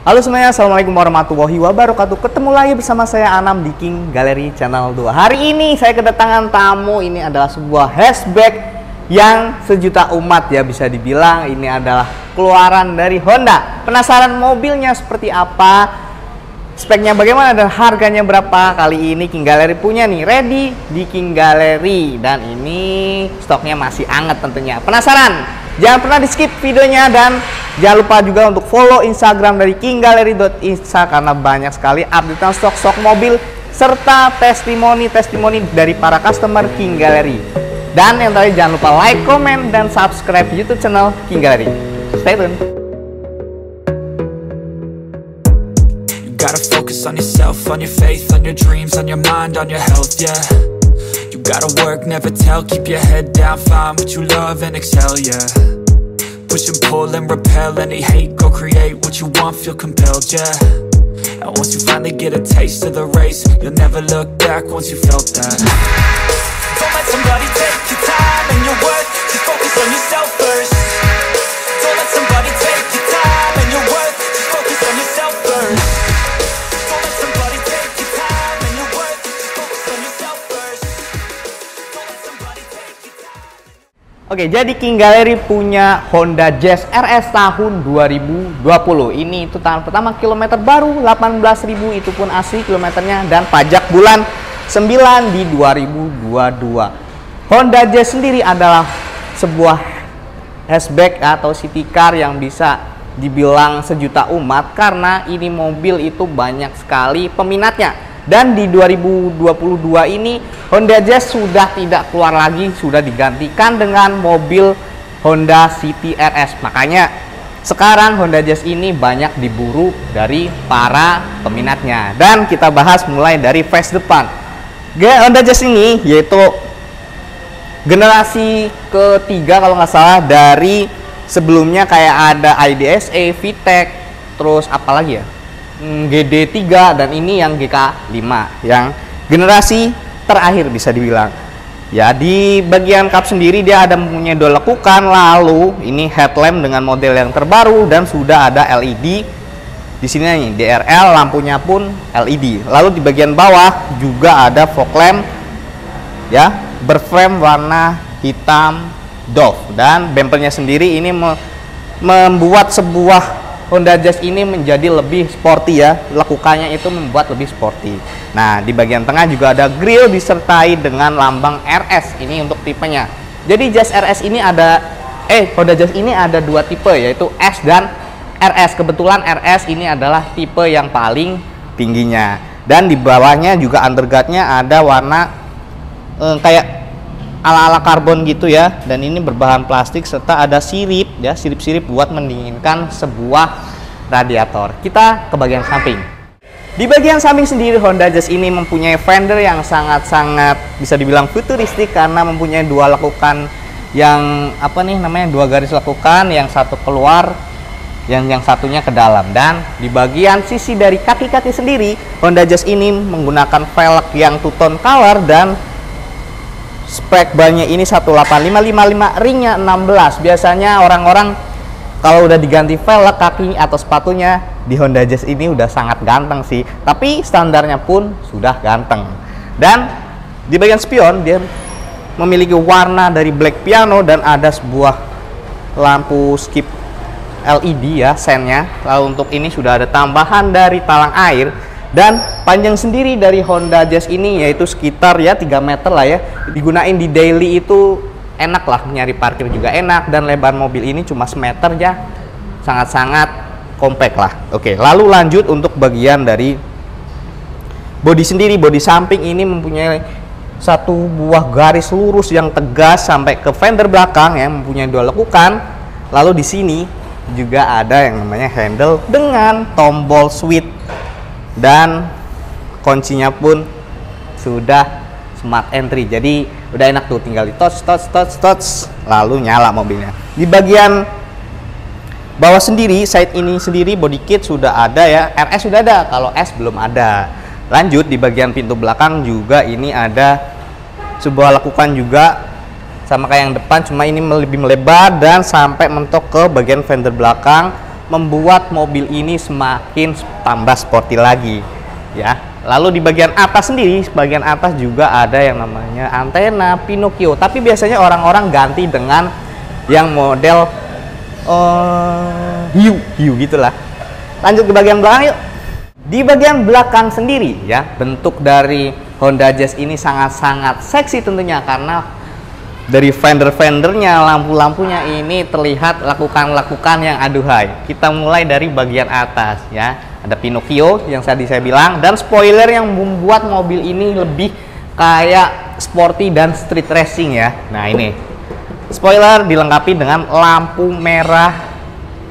Halo semuanya, assalamualaikum warahmatullahi wabarakatuh. Ketemu lagi bersama saya Anam di King Gallery Channel 2. Hari ini saya kedatangan tamu. Ini adalah sebuah hatchback yang sejuta umat ya, bisa dibilang. Ini adalah keluaran dari Honda. Penasaran mobilnya seperti apa, speknya bagaimana, dan harganya berapa? Kali ini King Gallery punya nih, ready di King Gallery. Dan ini stoknya masih anget tentunya. Penasaran? Jangan pernah di skip videonya, dan jangan lupa juga untuk follow Instagram dari kinggallery.insta karena banyak sekali update stok-stok mobil serta testimoni dari para customer King Gallery. Dan yang terakhir, jangan lupa like, comment, dan subscribe YouTube channel King Gallery. Stay tune. You gotta focus on yourself, on your faith, on your dreams, on your mind, on your health, yeah. You gotta work, never tell, keep your head down, find what you love and excel, yeah. Push and pull and repel any hate, go create what you want, feel compelled, yeah. And once you finally get a taste of the race, you'll never look back once you felt that. Don't let somebody take your time and your worth, just focus on yourself first. Don't let somebody take your time and your worth, just focus on yourself first. Don't let somebody take your time and your worth, just focus on yourself first. Don't let somebody take your time. Oke, jadi King Gallery punya Honda Jazz RS tahun 2020. Ini itu tahun pertama, kilometer baru 18.000, itu pun asli kilometernya, dan pajak bulan 9 di 2022. Honda Jazz sendiri adalah sebuah hatchback atau city car yang bisa dibilang sejuta umat karena ini mobil itu banyak sekali peminatnya. Dan di 2022 ini Honda Jazz sudah tidak keluar lagi, sudah digantikan dengan mobil Honda City RS. Makanya sekarang Honda Jazz ini banyak diburu dari para peminatnya. Dan kita bahas mulai dari face depan. Honda Jazz ini yaitu generasi ketiga kalau nggak salah, dari sebelumnya kayak ada IDSA, VTEC, terus apa lagi ya, GD3, dan ini yang GK5 yang generasi terakhir bisa dibilang. Ya, di bagian kap sendiri dia ada mempunyai dua lekukan, lalu ini headlamp dengan model yang terbaru dan sudah ada LED di sini nih, DRL, lampunya pun LED. Lalu di bagian bawah juga ada fog lamp ya, berframe warna hitam doff, dan bempernya sendiri ini membuat sebuah Honda Jazz ini menjadi lebih sporty ya, lekukannya itu membuat lebih sporty. Nah, di bagian tengah juga ada grill disertai dengan lambang RS, ini untuk tipenya. Jadi Jazz RS ini ada Honda Jazz ini ada dua tipe, yaitu S dan RS. Kebetulan RS ini adalah tipe yang paling tingginya, dan di bawahnya juga underguardnya ada warna kayak ala-ala karbon gitu ya, dan ini berbahan plastik serta ada sirip ya, sirip-sirip buat mendinginkan sebuah radiator. Kita ke bagian samping. Di bagian samping sendiri Honda Jazz ini mempunyai fender yang sangat-sangat bisa dibilang futuristik karena mempunyai dua lekukan yang dua garis lekukan, yang satu keluar, yang satunya ke dalam. Dan di bagian sisi dari kaki-kaki sendiri Honda Jazz ini menggunakan velg yang two tone color, dan spek bannya ini 18555, ringnya 16. Biasanya orang-orang kalau udah diganti velg kaki atau sepatunya di Honda Jazz ini udah sangat ganteng sih, tapi standarnya pun sudah ganteng. Dan di bagian spion dia memiliki warna dari black piano, dan ada sebuah lampu skip LED ya, sennya. Lalu untuk ini sudah ada tambahan dari talang air. Dan panjang sendiri dari Honda Jazz ini yaitu sekitar ya 3 meter lah ya. Digunain di daily itu enak lah, nyari parkir juga enak, dan lebar mobil ini cuma semeter ya, sangat-sangat compact lah. Oke, lalu lanjut untuk bagian dari bodi sendiri. Bodi samping ini mempunyai satu buah garis lurus yang tegas sampai ke fender belakang yang mempunyai dua lekukan. Lalu di sini juga ada yang namanya handle dengan tombol switch, dan kuncinya pun sudah smart entry, jadi udah enak tuh, tinggal di touch lalu nyala mobilnya. Di bagian bawah sendiri, side ini sendiri body kit sudah ada ya, RS sudah ada, kalau S belum ada. Lanjut di bagian pintu belakang juga ini ada sebuah lekukan juga sama kayak yang depan, cuma ini lebih melebar dan sampai mentok ke bagian fender belakang. membuat mobil ini semakin tambah sporty lagi ya. Lalu di bagian atas sendiri, bagian atas juga ada yang namanya antena Pinocchio, tapi biasanya orang-orang ganti dengan yang model hiu gitulah. Lanjut ke bagian belakang yuk. Di bagian belakang sendiri ya, bentuk dari Honda Jazz ini sangat-sangat seksi tentunya, karena dari fender-fendernya, lampu-lampunya ini terlihat lakukan yang aduhai. Kita mulai dari bagian atas ya. Ada Pinocchio yang tadi saya bilang, dan spoiler yang membuat mobil ini lebih kayak sporty dan street racing ya. Nah ini spoiler dilengkapi dengan lampu merah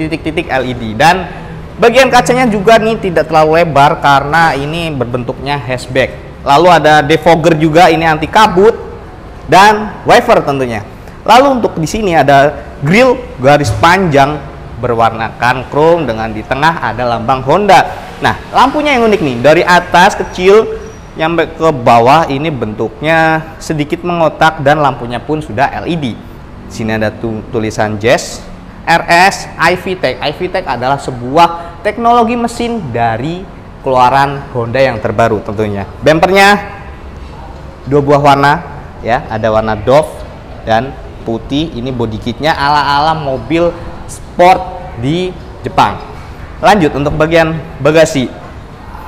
titik-titik LED, dan bagian kacanya juga nih tidak terlalu lebar karena ini berbentuknya hatchback. Lalu ada defogger juga, ini anti kabut, dan wiper tentunya. Lalu untuk di sini ada grill garis panjang berwarnakan chrome dengan di tengah ada lambang Honda. Nah, lampunya yang unik nih, dari atas kecil sampai ke bawah ini bentuknya sedikit mengotak, dan lampunya pun sudah LED. Sini ada tulisan Jazz RS iVTEC. iVTEC adalah sebuah teknologi mesin dari keluaran Honda yang terbaru tentunya. Bempernya 2 buah warna ya, ada warna doff dan putih. Ini body kitnya ala-ala mobil sport di Jepang. Lanjut untuk bagian bagasi.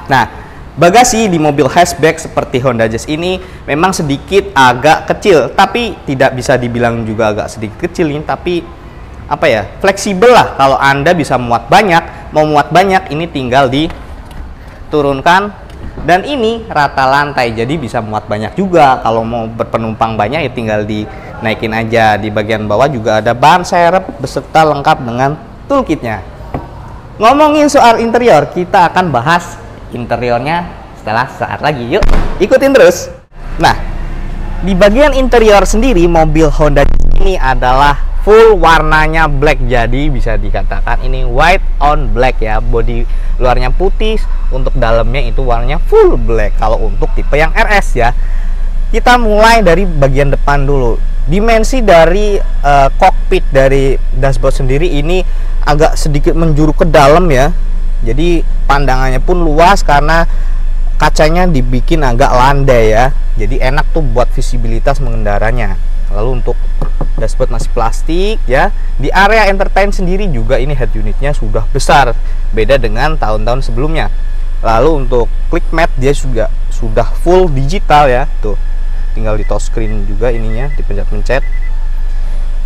Nah, bagasi di mobil hatchback seperti Honda Jazz ini memang sedikit agak kecil, tapi tidak bisa dibilang juga agak sedikit kecil ini, tapi apa ya, fleksibel lah. Kalau Anda bisa muat banyak, mau muat banyak, ini tinggal diturunkan, dan ini rata lantai jadi bisa muat banyak juga. Kalau mau berpenumpang banyak ya tinggal dinaikin aja. Di bagian bawah juga ada ban serep beserta lengkap dengan toolkitnya. Ngomongin soal interior, kita akan bahas interiornya setelah saat lagi. Yuk ikutin terus. Nah, di bagian interior sendiri mobil Honda ini adalah full warnanya black, jadi bisa dikatakan ini white on black ya. Bodi luarnya putih, untuk dalamnya itu warnanya full black kalau untuk tipe yang RS ya. Kita mulai dari bagian depan dulu. Dimensi dari kokpit dari dashboard sendiri ini agak sedikit menjuru ke dalam ya, jadi pandangannya pun luas karena kacanya dibikin agak landai ya, jadi enak tuh buat visibilitas mengendaranya. Lalu untuk dashboard masih plastik ya. Di area entertain sendiri juga ini head unitnya sudah besar, beda dengan tahun-tahun sebelumnya. Lalu untuk click mat dia juga sudah full digital ya, tuh tinggal di touchscreen juga ininya, dipencet-pencet.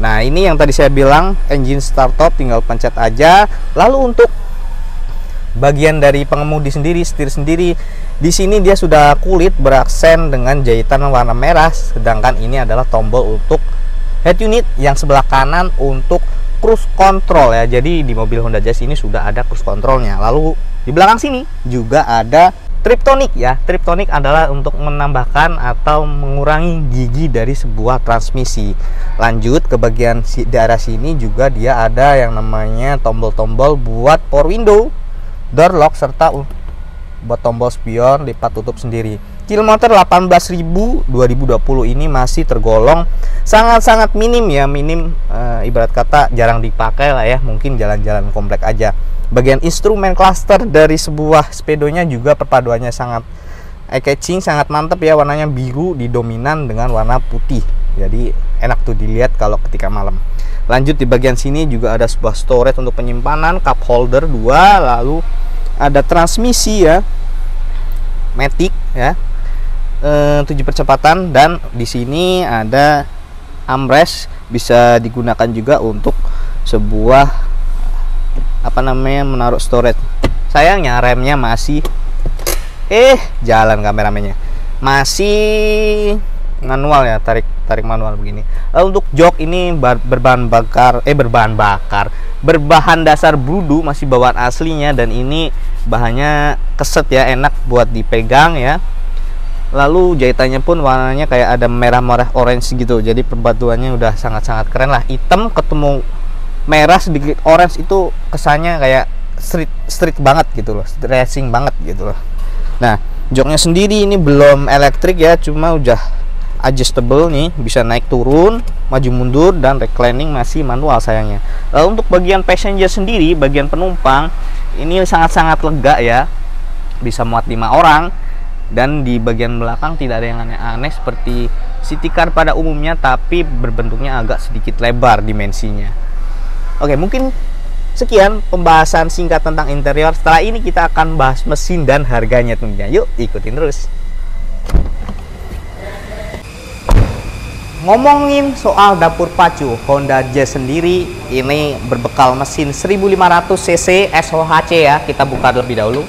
Nah ini yang tadi saya bilang engine start top, tinggal pencet aja. Lalu untuk bagian dari pengemudi sendiri, setir sendiri, di sini dia sudah kulit beraksen dengan jahitan warna merah, sedangkan ini adalah tombol untuk head unit, yang sebelah kanan untuk cruise control ya. Jadi di mobil Honda Jazz ini sudah ada cruise controlnya. Lalu di belakang sini juga ada Triptonic ya. Triptonic adalah untuk menambahkan atau mengurangi gigi dari sebuah transmisi. Lanjut ke bagian daerah sini juga dia ada yang namanya tombol-tombol buat power window, door lock, serta buat tombol spion lipat tutup sendiri. Kilometer 18.000 2020 ini masih tergolong sangat-sangat minim ya, minim ibarat kata jarang dipakai lah ya, mungkin jalan-jalan komplek aja. Bagian instrumen cluster dari sebuah sepedonya juga perpaduannya sangat eye-catching, sangat mantap ya, warnanya biru didominan dengan warna putih, jadi enak tuh dilihat kalau ketika malam. Lanjut di bagian sini juga ada sebuah storage untuk penyimpanan, cup holder 2, lalu ada transmisi ya, matic ya, 7 percepatan, dan di sini ada armrest, bisa digunakan juga untuk sebuah apa namanya, menaruh storage. Sayangnya remnya masih jalan kameramennya masih manual ya, tarik manual begini. Lalu untuk jok ini berbahan dasar brudu, masih bawaan aslinya, dan ini bahannya keset ya, enak buat dipegang ya. Lalu jahitannya pun warnanya kayak ada merah-merah orange gitu, jadi perpaduannya udah sangat-sangat keren lah. Hitam ketemu merah sedikit orange, itu kesannya kayak street banget gitu loh, racing banget gitu loh. Nah, joknya sendiri ini belum elektrik ya, cuma udah adjustable nih, bisa naik turun, maju mundur, dan reclining masih manual sayangnya. Lalu untuk bagian passenger sendiri, bagian penumpang ini sangat-sangat lega ya, bisa muat 5 orang. Dan di bagian belakang tidak ada yang aneh-aneh seperti city car pada umumnya, tapi berbentuknya agak sedikit lebar dimensinya. Oke, mungkin sekian pembahasan singkat tentang interior. Setelah ini kita akan bahas mesin dan harganya tentunya. Yuk ikutin terus. Ngomongin soal dapur pacu, Honda Jazz sendiri ini berbekal mesin 1500 cc SOHC ya. Kita buka terlebih dahulu.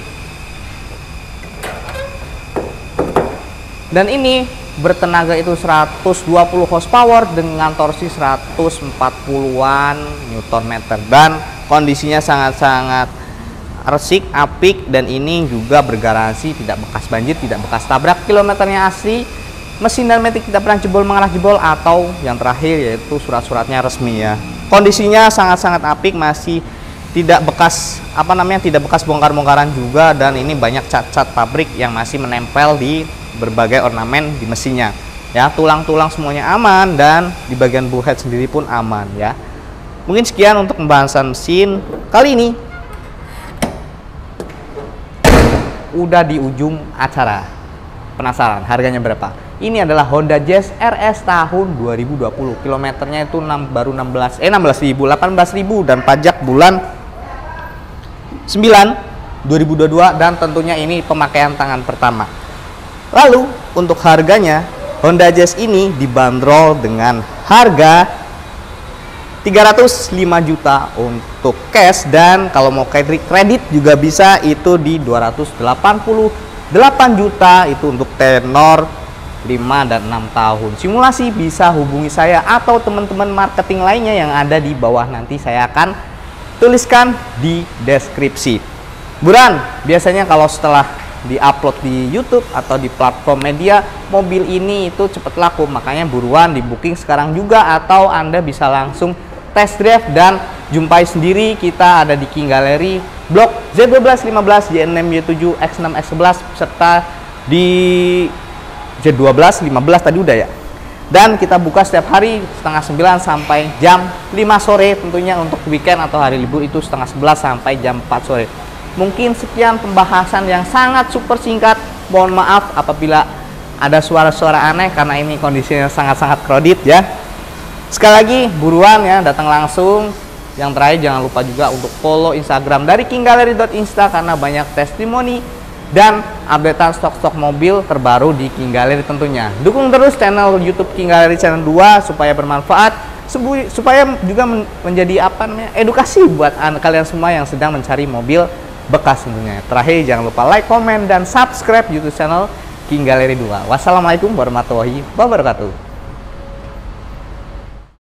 Dan ini bertenaga itu 120 horsepower dengan torsi 140-an Nm, dan kondisinya sangat-sangat resik, apik, dan ini juga bergaransi tidak bekas banjir, tidak bekas tabrak, kilometernya asli, mesin dan matic tidak pernah jebol, mengarah jebol, atau yang terakhir yaitu surat-suratnya resmi ya. Kondisinya sangat-sangat apik, masih tidak bekas tidak bekas bongkar-bongkaran juga, dan ini banyak cat-cat pabrik yang masih menempel di berbagai ornamen di mesinnya ya. Tulang-tulang semuanya aman, dan di bagian bullhead sendiri pun aman ya. Mungkin sekian untuk pembahasan mesin kali ini. Udah di ujung acara. Penasaran harganya berapa? Ini adalah Honda Jazz RS tahun 2020. Kilometernya itu baru 18.000, 18.000, dan pajak bulan 9 2022, dan tentunya ini pemakaian tangan pertama. Lalu untuk harganya, Honda Jazz ini dibanderol dengan harga 305 juta untuk cash, dan kalau mau kredit juga bisa, itu di 288 juta itu untuk tenor 5 dan 6 tahun. Simulasi bisa hubungi saya atau teman-teman marketing lainnya yang ada di bawah, nanti saya akan tuliskan di deskripsi. Buruan, biasanya kalau setelah di-upload di YouTube atau di platform media, mobil ini itu cepat laku, makanya buruan di booking sekarang juga, atau Anda bisa langsung test drive dan jumpai sendiri. Kita ada di King Gallery Blok Z1215, J6, Y7, X6, X11, serta di J12, 15 tadi udah ya. Dan kita buka setiap hari setengah 9 sampai jam 5 sore, tentunya untuk weekend atau hari libur itu setengah 11 sampai jam 4 sore. Mungkin sekian pembahasan yang sangat super singkat. Mohon maaf apabila ada suara-suara aneh, karena ini kondisinya sangat-sangat crowded ya. Sekali lagi buruan ya, datang langsung. Yang terakhir jangan lupa juga untuk follow Instagram dari kinggallery.insta, karena banyak testimoni dan updatean stok-stok mobil terbaru di King Gallery tentunya. Dukung terus channel YouTube King Gallery channel 2 supaya bermanfaat, supaya juga menjadi edukasi buat kalian semua yang sedang mencari mobil bekas tentunya. Terakhir jangan lupa like, komen, dan subscribe YouTube channel King Gallery 2. Wassalamualaikum warahmatullahi wabarakatuh.